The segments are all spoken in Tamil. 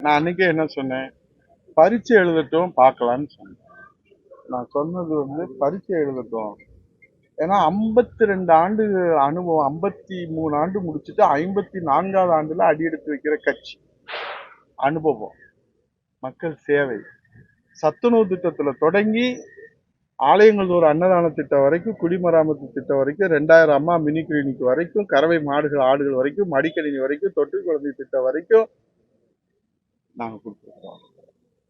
நான் அன்னைக்கே என்ன சொன்னேன், பரீட்சை எழுதட்டும் பார்க்கலான்னு சொன்னேன். நான் சொன்னது பரீட்சை எழுதட்டும். ஏன்னா 52 ஆண்டு அனுபவம், 53 ஆண்டு முடிச்சுட்டு 54வது ஆண்டுல அடியெடுத்து வைக்கிற கட்சி. அனுபவம், மக்கள் சேவை, சத்துணவு திட்டத்துல தொடங்கி ஆலயங்கள் ஒரு அன்னதான திட்டம் வரைக்கும், குடிமராமத்து திட்டம் வரைக்கும், 2000 அம்மா மினி கிளினிக் வரைக்கும், கறவை மாடுகள் ஆடுகள் வரைக்கும், மடிக்கணினி வரைக்கும், தொற்று குழந்தை திட்டம் வரைக்கும் நாங்க கொடுத்துருக்கோம்.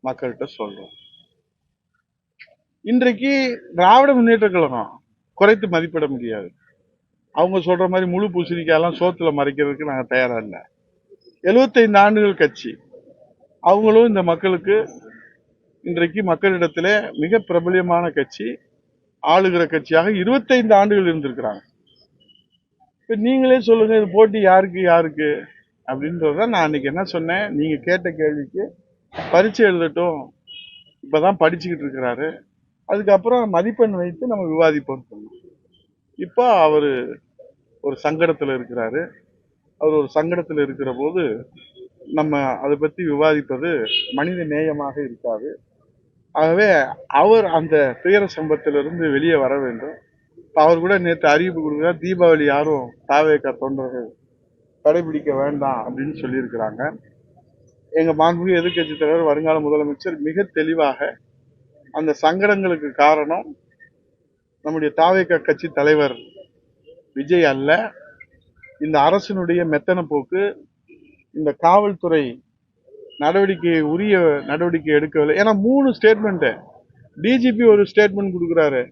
மக்கள்கிட்ட சொல்றோம். இன்றைக்கு திராவிட முன்னேற்ற கழகம் குறைத்து மதிப்பிட முடியாது. அவங்க சொல்ற மாதிரி முழு பூசணிக்காயெல்லாம் சோத்துல மறைக்கிறதுக்கு நாங்க தயாரா இல்லை. 75 ஆண்டுகள் கட்சி. அவங்களும் இந்த மக்களுக்கு இன்றைக்கு மக்களிடத்திலே மிக பிரபலியமான கட்சி, ஆளுகிற கட்சியாக 25 ஆண்டுகள் இருந்திருக்கிறாங்க. இப்ப நீங்களே சொல்லுங்க, இது போட்டி யாருக்கு அப்படின்றத நான் அன்னைக்கு என்ன சொன்னேன், நீங்க கேட்ட கேள்விக்கு பரீட்சை எழுதட்டும், இப்பதான் படிச்சுக்கிட்டு இருக்கிறாரு, அதுக்கப்புறம் மதிப்பெண் வைத்து நம்ம விவாதிப்போம் சொன்னோம். இப்போ அவரு ஒரு சங்கடத்துல இருக்கிறாரு. அவர் ஒரு சங்கடத்துல இருக்கிற போது நம்ம அதை பத்தி விவாதிப்பது மனித நேயமாக இருக்காது. ஆகவே அவர் அந்த துயர சம்பத்திலிருந்து வெளியே வர வேண்டும். அவர் கூட நேற்று அறிவிப்பு கொடுக்கிறார், தீபாவளி யாரும் தாவேக தொண்டர்கள் கடைபிடிக்க வேண்டாம் அப்படின்னு சொல்லியிருக்கிறாங்க. எங்க மாண்புமிகு எதிர்கட்சி தலைவர் வருங்கால முதலமைச்சர் மிக தெளிவாக அந்த சங்கடங்களுக்கு காரணம் நம்முடைய தாவேக கட்சி தலைவர் விஜய் அல்ல, இந்த அரசினுடைய மெத்தன போக்கு, இந்த காவல்துறை உரிய நடவடிக்கை எடுக்கவில்லை. ஏன்னா 3 ஸ்டேட்மெண்ட், டிஜிபி ஒரு ஸ்டேட்மெண்ட் கொடுக்குறாரு,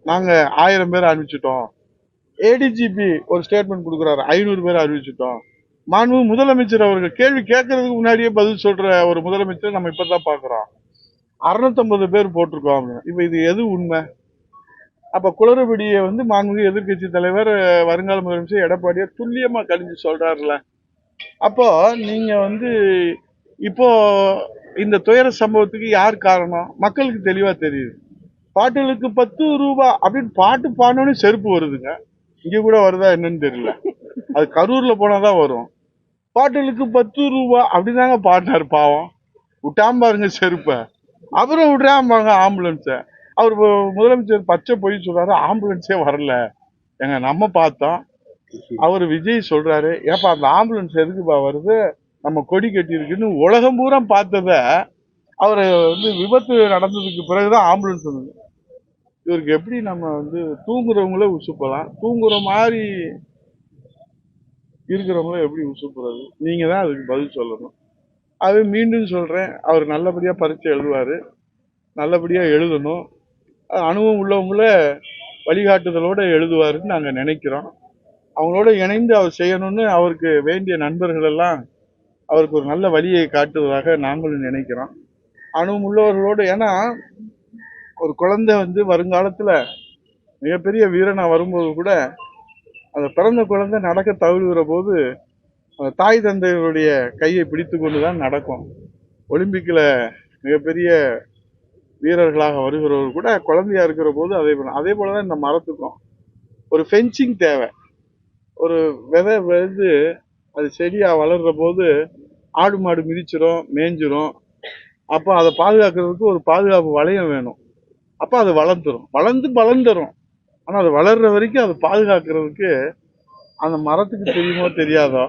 நாங்க 1000 பேர் அறிவிச்சிட்டோம். ஏடிஜிபி ஒரு ஸ்டேட்மெண்ட் கொடுக்குறாரு, 500 பேர் அறிவிச்சிட்டோம். மாண்பு முதலமைச்சர் அவர்கள் கேள்வி கேட்கறதுக்கு முன்னாடியே பதில் சொல்ற ஒரு முதலமைச்சர் நம்ம இப்பதான் பாக்குறோம். 650 பேர் போட்டிருக்கோம். இப்ப இது எது உண்மை? அப்ப குளறுபடியை மாண்புமிகு எதிர்கட்சி தலைவர் வருங்கால முதலமைச்சர் எடப்பாடியார் துல்லியமா கணிஞ்சு சொல்றாருல. அப்போ நீங்க இப்போ இந்த துயர சம்பவத்துக்கு யார் காரணம்? மக்களுக்கு தெளிவா தெரியுது. பாட்டுகளுக்கு 10 ரூபாய் அப்படின்னு பாட்டு பாடணும்னு செருப்பு வருதுங்க. இங்க கூட வருதா என்னன்னு தெரியல, அது கரூர்ல போனாதான் வரும். பாட்டுகளுக்கு 10 ரூபாய் அப்படிதாங்க பாடினாரு. பாவம் விட்டாம பாருங்க செருப்ப. அப்புறம் விடுறாம்பாங்க ஆம்புலன்ஸ. அவர் முதலமைச்சர் பச்சை பொய் சொல்றாரு, ஆம்புலன்ஸே வரல. எங்க நம்ம பார்த்தோம். அவர் விஜய் சொல்றாரு, ஏப்பா அந்த ஆம்புலன்ஸ் எதுக்குப்பா வருது, நம்ம கொடி கட்டி இருக்குன்னு உலகம் பூரா பார்த்தத அவரு விபத்து நடந்ததுக்கு பிறகுதான் ஆம்புலன்ஸ் வந்தது. இவருக்கு எப்படி நம்ம தூங்குறவங்கள உசுப்பலாம், தூங்குற மாதிரி இருக்கிறவங்கள எப்படி உசுப்புறது? நீங்க தான் அதுக்கு பதில் சொல்லணும். அது மீண்டும் சொல்றேன், அவர் நல்லபடியா பரீட்சை எழுதுவாரு, நல்லபடியா எழுதணும். அனுபவம் உள்ளவங்கள வழிகாட்டுதலோட எழுதுவாருன்னு நாங்க நினைக்கிறோம். அவங்களோட இணைந்து அவர் செய்யணும்னு அவருக்கு வேண்டிய நண்பர்கள் எல்லாம் அவருக்கு ஒரு நல்ல வழியை காட்டுவதாக நாங்களும் நினைக்கிறோம். அனுபவம் உள்ளவர்களோடு, ஏன்னா ஒரு குழந்தை வருங்காலத்துல மிகப்பெரிய வீரனா வரும்போது கூட அந்த பிறந்த குழந்தை நடக்க தவறுகிற போது அந்த தாய் தந்தையருடைய கையை பிடித்து கொண்டுதான் நடக்கும். ஒலிம்பிக்ல மிகப்பெரிய வீரர்களாக வருகிறவர் கூட குழந்தையா இருக்கிற போது அதே போலதான் இந்த மரத்துக்கும் ஒரு ஃபென்சிங் தேவை. ஒரு விதை அது செடியா வளர்ற போது ஆடு மாடு மிதிச்சிரும், மேய்ஞ்சிரும். அப்போ அதை பாதுகாக்கிறதுக்கு ஒரு பாதுகாப்பு வளையம் வேணும். அப்போ அது வளர்ந்துரும். ஆனா அது வளர்ற வரைக்கும் அதை பாதுகாக்கிறதுக்கு அந்த மரத்துக்கு தெரியுமோ தெரியாதோ,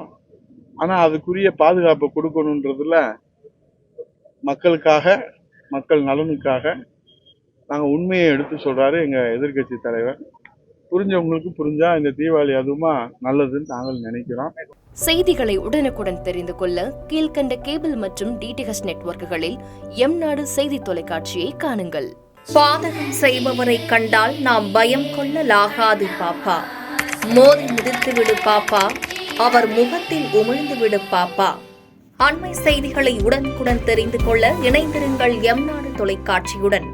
ஆனா அதுக்குரிய பாதுகாப்பை கொடுக்கணுன்றதுல மக்களுக்காக, மக்கள் நலனுக்காக நாங்க உண்மையை எடுத்து சொல்றாரு எங்க எதிர்கட்சி தலைவர். புரிஞ்சவங்களுக்கு புரிஞ்சா இந்த தீபாவளி அதுவுமா நல்லதுன்னு நாங்கள் நினைக்கிறோம். செய்திகளை உடனுக்குடன் தெரிந்து கொள்ள கீழ்கண்ட கேபிள் மற்றும் டிடிஹெச் நெட்வொர்க்குகளில் எம்நாடு செய்தி தொலைக்காட்சியை காணுங்கள். பாதகம் செய்பவரை கண்டால் நாம் பயம் கொள்ளலாகாது பாப்பா. மோதி மிதித்துவிடு பாப்பா, அவர் முகத்தில் உமிழ்ந்துவிடு பாப்பா. அண்மை செய்திகளை உடனுக்குடன் தெரிந்து கொள்ள இணைந்திருங்கள் எம்நாடு தொலைக்காட்சியுடன்.